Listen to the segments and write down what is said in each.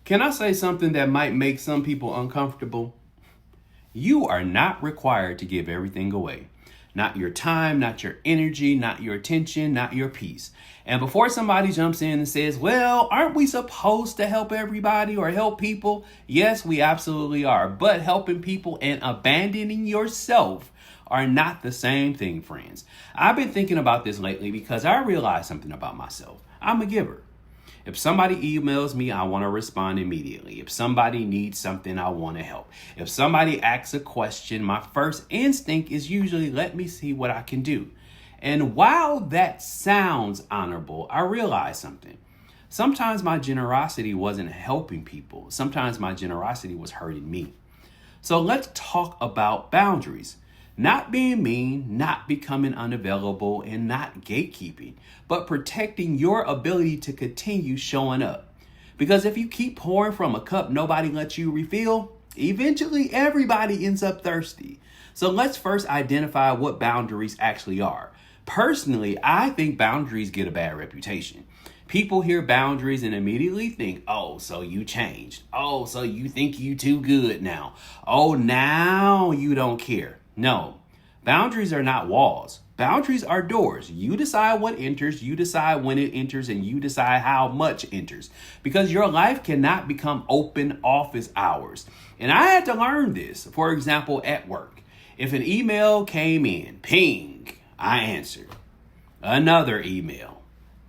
Can I say something that might make some people uncomfortable? You are not required to give everything away. Not your time, not your energy, not your attention, not your peace. And before somebody jumps in and says, well, aren't we supposed to help everybody or help people? Yes, we absolutely are. But helping people and abandoning yourself are not the same thing, friends. I've been thinking about this lately because I realized something about myself. I'm a giver. If somebody emails me, I want to respond immediately. If somebody needs something, I want to help. If somebody asks a question, my first instinct is usually let me see what I can do. And while that sounds honorable, I realize something. Sometimes my generosity wasn't helping people. Sometimes my generosity was hurting me. So let's talk about boundaries. Not being mean, not becoming unavailable, and not gatekeeping, but protecting your ability to continue showing up. Because if you keep pouring from a cup nobody lets you refill, eventually everybody ends up thirsty. So let's first identify what boundaries actually are. Personally, I think boundaries get a bad reputation. People hear boundaries and immediately think, oh, so you changed. Oh, so you think you too good now. Oh, now you don't care. No, boundaries are not walls. Boundaries are doors. You decide what enters, you decide when it enters, and you decide how much enters. Because your life cannot become open office hours. And I had to learn this. For example, at work. If an email came in, ping, I answered. Another email,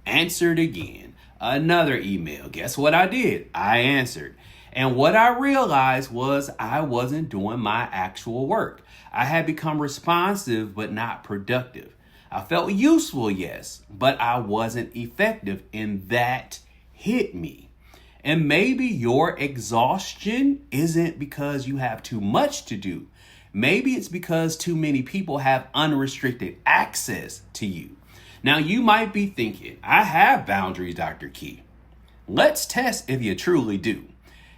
answered again. Another email. Guess what I did? I answered. And what I realized was I wasn't doing my actual work. I had become responsive, but not productive. I felt useful, yes, but I wasn't effective, and that hit me. And maybe your exhaustion isn't because you have too much to do. Maybe it's because too many people have unrestricted access to you. Now, you might be thinking, I have boundaries, Dr. Key. Let's test if you truly do.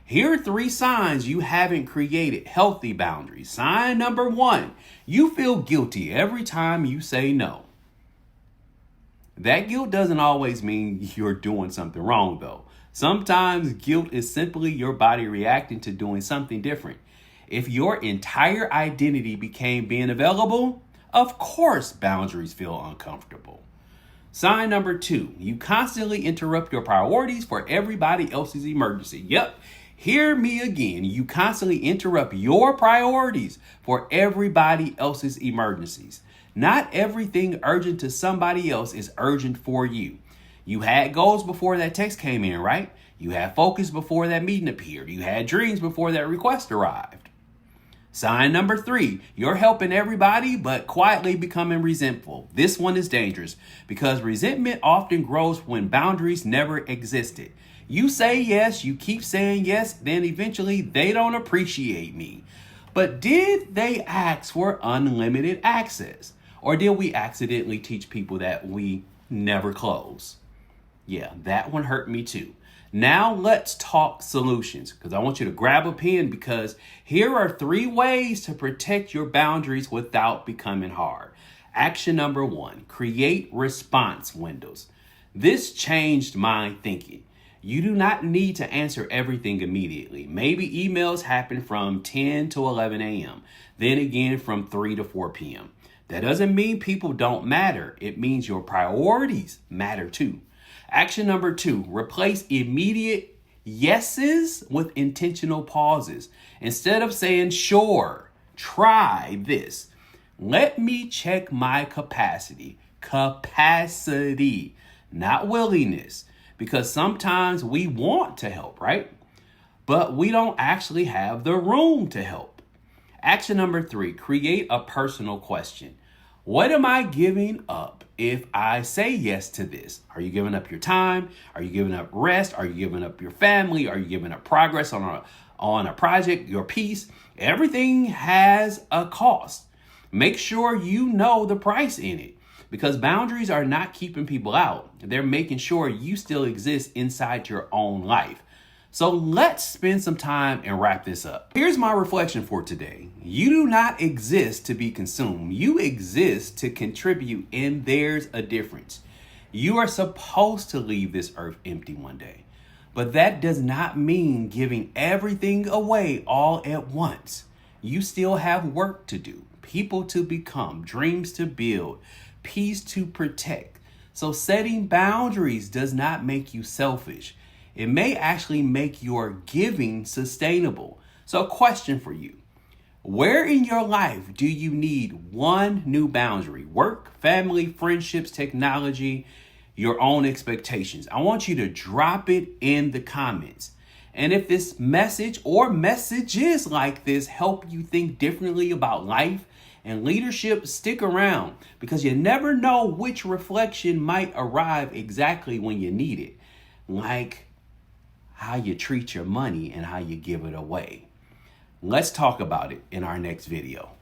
Here are 3 signs you haven't created healthy boundaries. Sign number 1, you feel guilty every time you say no. That guilt doesn't always mean you're doing something wrong, though. Sometimes guilt is simply your body reacting to doing something different. If your entire identity became being available, of course boundaries feel uncomfortable. Sign number 2, you constantly interrupt your priorities for everybody else's emergency. Yep. Hear me again. You constantly interrupt your priorities for everybody else's emergencies. Not everything urgent to somebody else is urgent for you. You had goals before that text came in, right? You had focus before that meeting appeared. You had dreams before that request arrived. Sign number 3, you're helping everybody, but quietly becoming resentful. This one is dangerous because resentment often grows when boundaries never existed. You say yes, you keep saying yes, then eventually they don't appreciate me. But did they ask for unlimited access? Or did we accidentally teach people that we never close? Yeah, that one hurt me too. Now let's talk solutions, because I want you to grab a pen, because here are 3 ways to protect your boundaries without becoming hard. Action number 1, create response windows. This changed my thinking. You do not need to answer everything immediately. Maybe emails happen from 10 to 11 a.m., then again from 3 to 4 p.m. That doesn't mean people don't matter. It means your priorities matter too. Action number 2, replace immediate yeses with intentional pauses. Instead of saying, sure, try this. Let me check my capacity. Capacity, not willingness. Because sometimes we want to help, right? But we don't actually have the room to help. Action number 3, create a personal question. What am I giving up if I say yes to this? Are you giving up your time? Are you giving up rest? Are you giving up your family? Are you giving up progress on a project, your peace? Everything has a cost. Make sure you know the price in it. Because boundaries are not keeping people out. They're making sure you still exist inside your own life. So let's spend some time and wrap this up. Here's my reflection for today. You do not exist to be consumed. You exist to contribute, and there's a difference. You are supposed to leave this earth empty one day. But that does not mean giving everything away all at once. You still have work to do, people to become, dreams to build, peace to protect. So setting boundaries does not make you selfish. It may actually make your giving sustainable. So a question for you. Where in your life do you need one new boundary? Work, family, friendships, technology, your own expectations. I want you to drop it in the comments. And if this message or messages like this help you think differently about life and leadership, stick around, because you never know which reflection might arrive exactly when you need it. Like how you treat your money and how you give it away. Let's talk about it in our next video.